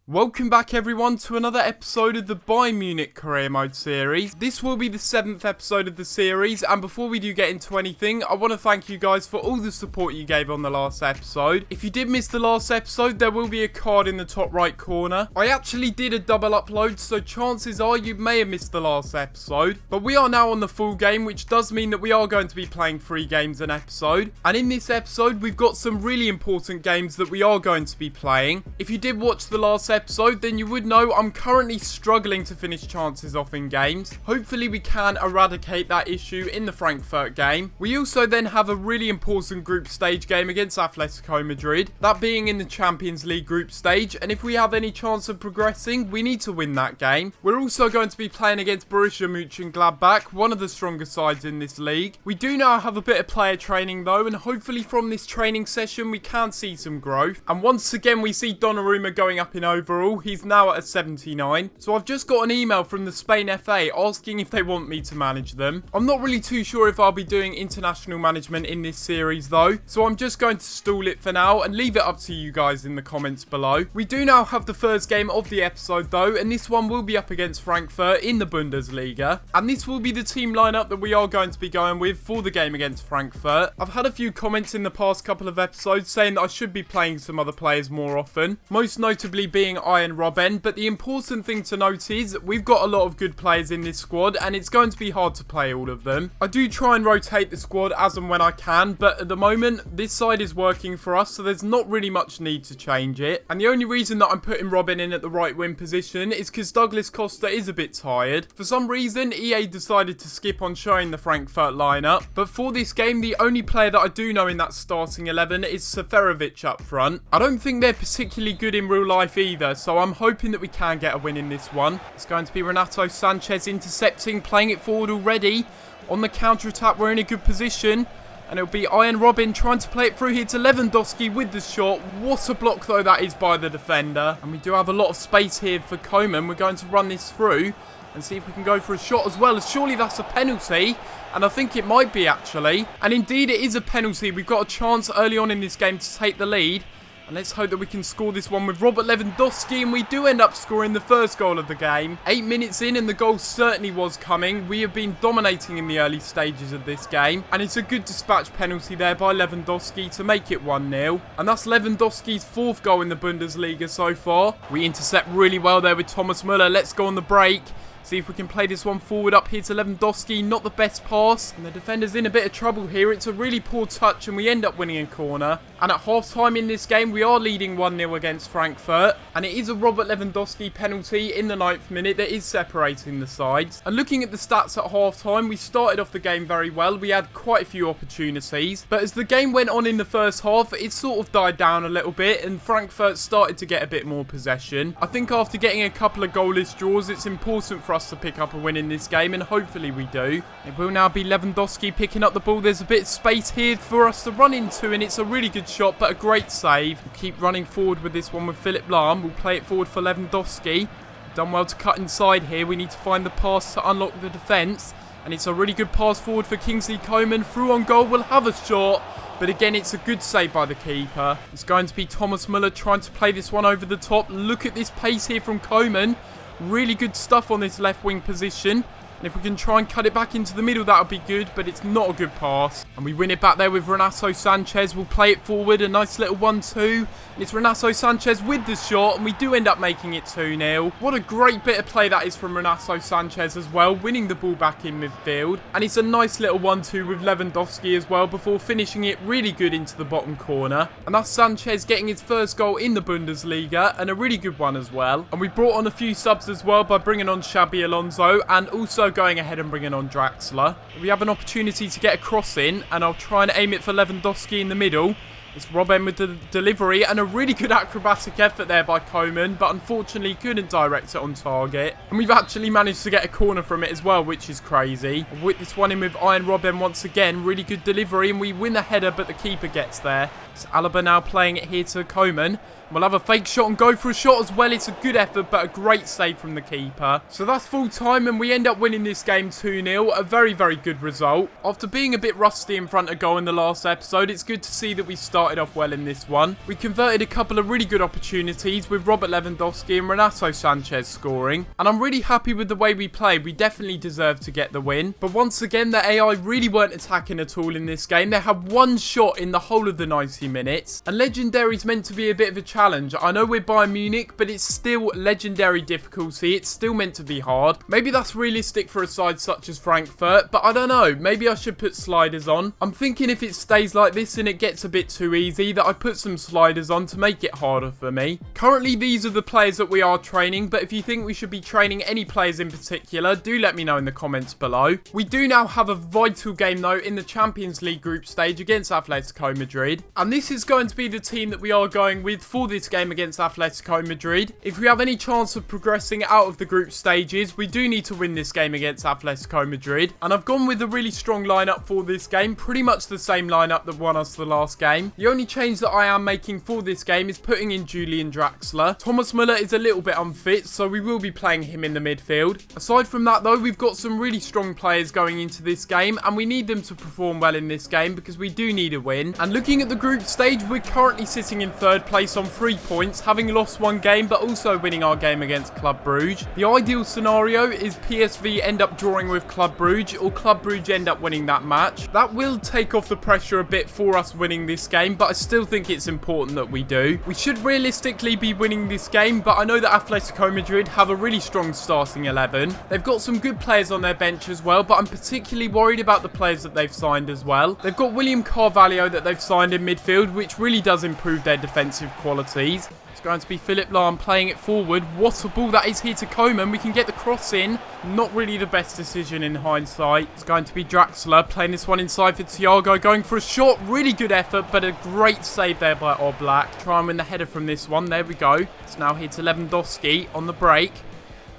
Welcome back everyone to another episode of the Bayern Munich Career Mode series. This will be the 7th episode of the series, and before we do get into anything, I want to thank you guys for all the support you gave on the last episode. If you did miss the last episode, there will be a card in the top right corner. I actually did a double upload, so chances are you may have missed the last episode. But we are now on the full game, which does mean that we are going to be playing 3 games an episode. And in this episode, we've got some really important games that we are going to be playing. If you did watch the last episode, then you would know I'm currently struggling to finish chances off in games. Hopefully we can eradicate that issue in the Frankfurt game. We also then have a really important group stage game against Atletico Madrid, that being in the Champions League group stage, and if we have any chance of progressing, we need to win that game. We're also going to be playing against Borussia Mönchengladbach, one of the stronger sides in this league. We do now have a bit of player training though, and hopefully from this training session we can see some growth. And once again we see Donnarumma going up in overall. He's now at a 79. So I've just got an email from the Spain FA asking if they want me to manage them. I'm not really too sure if I'll be doing international management in this series though, so I'm just going to stall it for now and leave it up to you guys in the comments below. We do now have the first game of the episode though, and this one will be up against Frankfurt in the Bundesliga. And this will be the team lineup that we are going to be going with for the game against Frankfurt. I've had a few comments in the past couple of episodes saying that I should be playing some other players more often, most notably being Ian Robben, but the important thing to note is we've got a lot of good players in this squad and it's going to be hard to play all of them. I do try and rotate the squad as and when I can, but at the moment this side is working for us, so there's not really much need to change it. And the only reason that I'm putting Robben in at the right wing position is because Douglas Costa is a bit tired. For some reason EA decided to skip on showing the Frankfurt lineup, but for this game the only player that I do know in that starting 11 is Seferovic up front. I don't think they're particularly good in real life either, so I'm hoping that we can get a win in this one. It's going to be Renato Sanchez intercepting, playing it forward already. On the counter-attack, we're in a good position. And it'll be Ian Robben trying to play it through here to Lewandowski with the shot. What a block though that is by the defender. And we do have a lot of space here for Koeman. We're going to run this through and see if we can go for a shot as well. Surely that's a penalty. And I think it might be actually. And indeed it is a penalty. We've got a chance early on in this game to take the lead. And let's hope that we can score this one with Robert Lewandowski, and we do end up scoring the first goal of the game. 8 minutes in and the goal certainly was coming. We have been dominating in the early stages of this game, and it's a good dispatch penalty there by Lewandowski to make it 1-0. And that's Lewandowski's 4th goal in the Bundesliga so far. We intercept really well there with Thomas Müller. Let's go on the break. See if we can play this one forward up here to Lewandowski. Not the best pass. And the defender's in a bit of trouble here. It's a really poor touch and we end up winning a corner. And at half-time in this game, we are leading 1-0 against Frankfurt. And it is a Robert Lewandowski penalty in the 9th minute that is separating the sides. And looking at the stats at half-time, we started off the game very well. We had quite a few opportunities. But as the game went on in the first half, it sort of died down a little bit. And Frankfurt started to get a bit more possession. I think after getting a couple of goalless draws, it's important for us to pick up a win in this game, and hopefully we do. It will now be Lewandowski picking up the ball. There's a bit of space here for us to run into, and it's a really good shot, but a great save. We'll keep running forward with this one with Philipp Lahm. We'll play it forward for Lewandowski. Done well to cut inside here. We need to find the pass to unlock the defence, and it's a really good pass forward for Kingsley Coman. Through on goal, we'll have a shot. But again, it's a good save by the keeper. It's going to be Thomas Müller trying to play this one over the top. Look at this pace here from Koeman. Really good stuff on this left wing position. And if we can try and cut it back into the middle, that would be good, but it's not a good pass. And we win it back there with Renato Sanchez. We'll play it forward, a nice little 1-2. And it's Renato Sanchez with the shot, and we do end up making it 2-0. What a great bit of play that is from Renato Sanchez as well, winning the ball back in midfield. And it's a nice little 1-2 with Lewandowski as well, before finishing it really good into the bottom corner. And that's Sanchez getting his first goal in the Bundesliga, and a really good one as well. And we brought on a few subs as well by bringing on Xabi Alonso, and also going ahead and bringing on Draxler. We have an opportunity to get a cross in, and I'll try and aim it for Lewandowski in the middle. It's Robben with the delivery, and a really good acrobatic effort there by Koeman, but unfortunately couldn't direct it on target. And we've actually managed to get a corner from it as well, which is crazy. I'll whip this one in with Ian Robben once again. Really good delivery, and we win the header, but the keeper gets there. It's Alaba now playing it here to Koeman. We'll have a fake shot and go for a shot as well. It's a good effort, but a great save from the keeper. So that's full time, and we end up winning this game 2-0. A very, very good result. After being a bit rusty in front of goal in the last episode, it's good to see that we start started off well in this one. We converted a couple of really good opportunities with Robert Lewandowski and Renato Sanchez scoring. And I'm really happy with the way we played. We definitely deserved to get the win. But once again, the AI really weren't attacking at all in this game. They had one shot in the whole of the 90 minutes. And Legendary's meant to be a bit of a challenge. I know we're Bayern Munich, but it's still Legendary difficulty. It's still meant to be hard. Maybe that's realistic for a side such as Frankfurt, but I don't know. Maybe I should put sliders on. I'm thinking if it stays like this and it gets a bit too easy, that I put some sliders on to make it harder for me. Currently, these are the players that we are training, but if you think we should be training any players in particular, do let me know in the comments below. We do now have a vital game though in the Champions League group stage against Atletico Madrid, and this is going to be the team that we are going with for this game against Atletico Madrid. If we have any chance of progressing out of the group stages, we do need to win this game against Atletico Madrid, and I've gone with a really strong lineup for this game, pretty much the same lineup that won us the last game. The only change that I am making for this game is putting in Julian Draxler. Thomas Muller is a little bit unfit, so we will be playing him in the midfield. Aside from that though, we've got some really strong players going into this game, and we need them to perform well in this game because we do need a win. And looking at the group stage, we're currently sitting in third place on 3 points, having lost one game but also winning our game against Club Brugge. The ideal scenario is PSV end up drawing with Club Brugge, or Club Brugge end up winning that match. That will take off the pressure a bit for us winning this game, but I still think it's important that we do. We should realistically be winning this game, but I know that Atletico Madrid have a really strong starting 11. They've got some good players on their bench as well, but I'm particularly worried about the players that they've signed as well. They've got William Carvalho that they've signed in midfield, which really does improve their defensive qualities. It's going to be Philipp Lahm playing it forward. What a ball that is here to Coman. We can get the cross in. Not really the best decision in hindsight. It's going to be Draxler playing this one inside for Thiago. Going for a shot. Really good effort, but a great save there by Oblak. Try and win the header from this one. There we go. It's now here to Lewandowski on the break.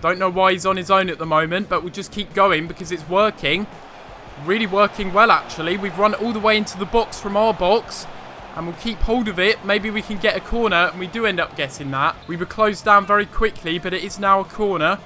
Don't know why he's on his own at the moment, but we'll just keep going because it's working. Really working well, actually. We've run all the way into the box from our box. And we'll keep hold of it. Maybe we can get a corner, and we do end up getting that. We were closed down very quickly, but it is now a corner.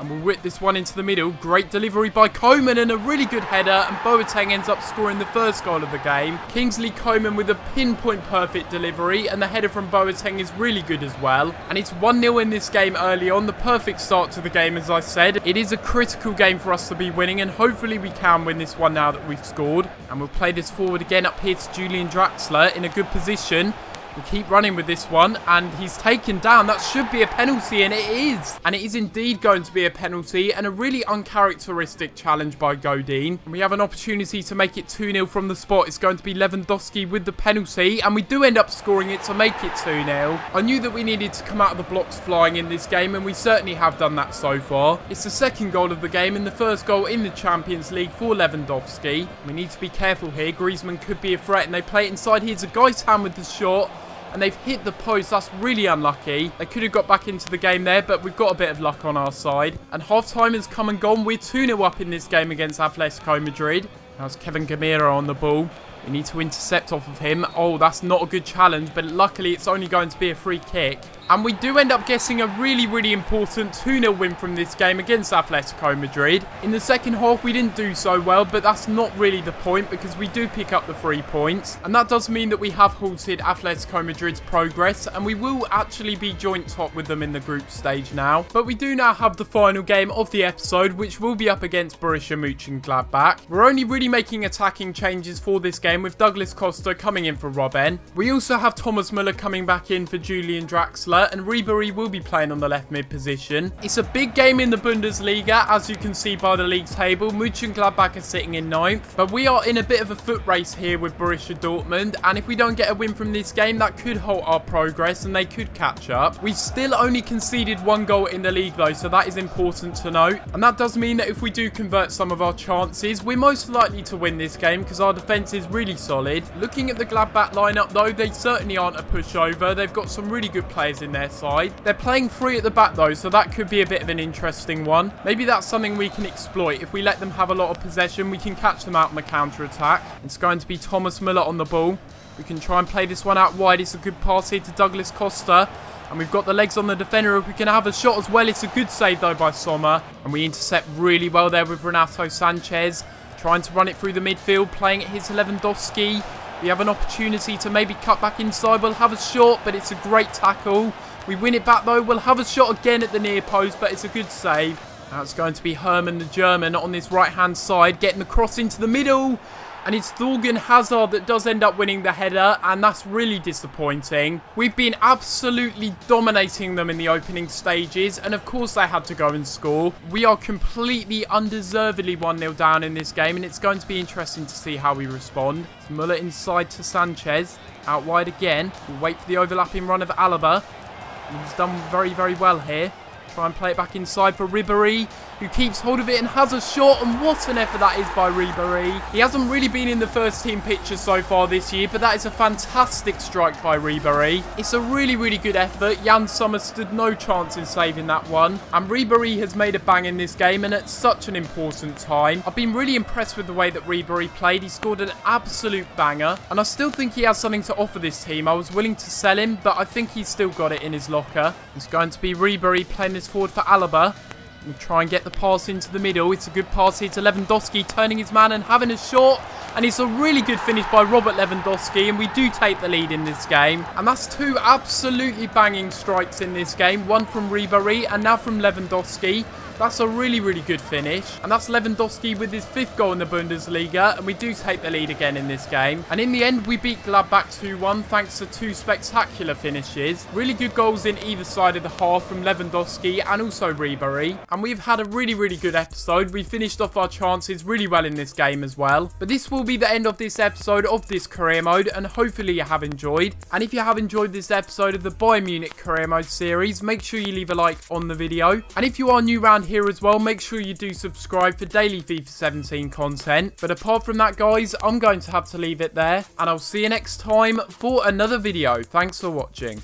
And we'll whip this one into the middle. Great delivery by Coman and a really good header. And Boateng ends up scoring the first goal of the game. Kingsley Coman with a pinpoint perfect delivery. And the header from Boateng is really good as well. And it's 1-0 in this game early on. The perfect start to the game, as I said. It is a critical game for us to be winning. And hopefully we can win this one now that we've scored. And we'll play this forward again up here to Julian Draxler in a good position. We'll keep running with this one, and he's taken down. That should be a penalty, and it is. And it is indeed going to be a penalty, and a really uncharacteristic challenge by Godin. And we have an opportunity to make it 2-0 from the spot. It's going to be Lewandowski with the penalty, and we do end up scoring it to make it 2-0. I knew that we needed to come out of the blocks flying in this game, and we certainly have done that so far. It's the second goal of the game, and the first goal in the Champions League for Lewandowski. We need to be careful here. Griezmann could be a threat, and they play it inside. Here's a guy's hand with the shot. And they've hit the post. That's really unlucky. They could have got back into the game there, but we've got a bit of luck on our side. And half-time has come and gone. We're 2-0 up in this game against Atletico Madrid. Now it's Kevin Gamira on the ball. We need to intercept off of him. Oh, that's not a good challenge, but luckily it's only going to be a free kick. And we do end up getting a really, really important 2-0 win from this game against Atletico Madrid. In the second half, we didn't do so well, but that's not really the point because we do pick up the 3 points. And that does mean that we have halted Atletico Madrid's progress, and we will actually be joint top with them in the group stage now. But we do now have the final game of the episode, which will be up against Borussia Mönchengladbach. We're only really making attacking changes for this game with Douglas Costa coming in for Robben. We also have Thomas Muller coming back in for Julian Draxler, and Ribery will be playing on the left mid position. It's a big game in the Bundesliga, as you can see by the league table. Mönchengladbach are sitting in 9th, but we are in a bit of a foot race here with Borussia Dortmund, and if we don't get a win from this game, that could halt our progress and they could catch up. We've still only conceded 1 goal in the league though, so that is important to note, and that does mean that if we do convert some of our chances, we're most likely to win this game because our defence is really solid. Looking at the Gladbach lineup though, they certainly aren't a pushover. They've got some really good players in their side. They're playing 3 at the back though, so that could be a bit of an interesting one. Maybe that's something we can exploit. If we let them have a lot of possession, we can catch them out on the counter-attack. It's going to be Thomas Muller on the ball. We can try and play this one out wide. It's a good pass here to Douglas Costa. And we've got the legs on the defender. If we can have a shot as well. It's a good save though by Sommer. And we intercept really well there with Renato Sanchez. Trying to run it through the midfield. Playing it here to Lewandowski. We have an opportunity to maybe cut back inside. We'll have a shot, but it's a great tackle. We win it back though. We'll have a shot again at the near post, but it's a good save. Now it's going to be Herman the German on this right-hand side, getting the cross into the middle. And it's Thorgan Hazard that does end up winning the header, and that's really disappointing. We've been absolutely dominating them in the opening stages, and of course they had to go and score. We are completely undeservedly 1-0 down in this game, and it's going to be interesting to see how we respond. It's Muller inside to Sanchez, out wide again. We'll wait for the overlapping run of Alaba. He's done very, very well here. Try and play it back inside for Ribéry, who keeps hold of it and has a shot, and what an effort that is by Ribéry. He hasn't really been in the first team picture so far this year, but that is a fantastic strike by Ribéry. It's a really, really good effort. Jan Sommer stood no chance in saving that one, and Ribéry has made a bang in this game, and at such an important time. I've been really impressed with the way that Ribéry played. He scored an absolute banger, and I still think he has something to offer this team. I was willing to sell him, but I think he's still got it in his locker. It's going to be Ribéry playing this forward for Alaba. We'll try and get the pass into the middle. It's a good pass here to Lewandowski, turning his man and having a shot. And it's a really good finish by Robert Lewandowski, and we do take the lead in this game. And that's two absolutely banging strikes in this game. One from Ribéry and now from Lewandowski. That's a really, really good finish. And that's Lewandowski with his 5th goal in the Bundesliga. And we do take the lead again in this game. And in the end, we beat Gladbach 2-1 thanks to 2 spectacular finishes. Really good goals in either side of the half from Lewandowski and also Ribéry. And we've had a really, really good episode. We finished off our chances really well in this game as well. But this will be the end of this episode of this career mode. And hopefully you have enjoyed. And if you have enjoyed this episode of the Bayern Munich Career Mode series, make sure you leave a like on the video. And if you are new around here as well, make sure you do subscribe for daily FIFA 17 content. But apart from that, guys, I'm going to have to leave it there, and I'll see you next time for another video. Thanks for watching.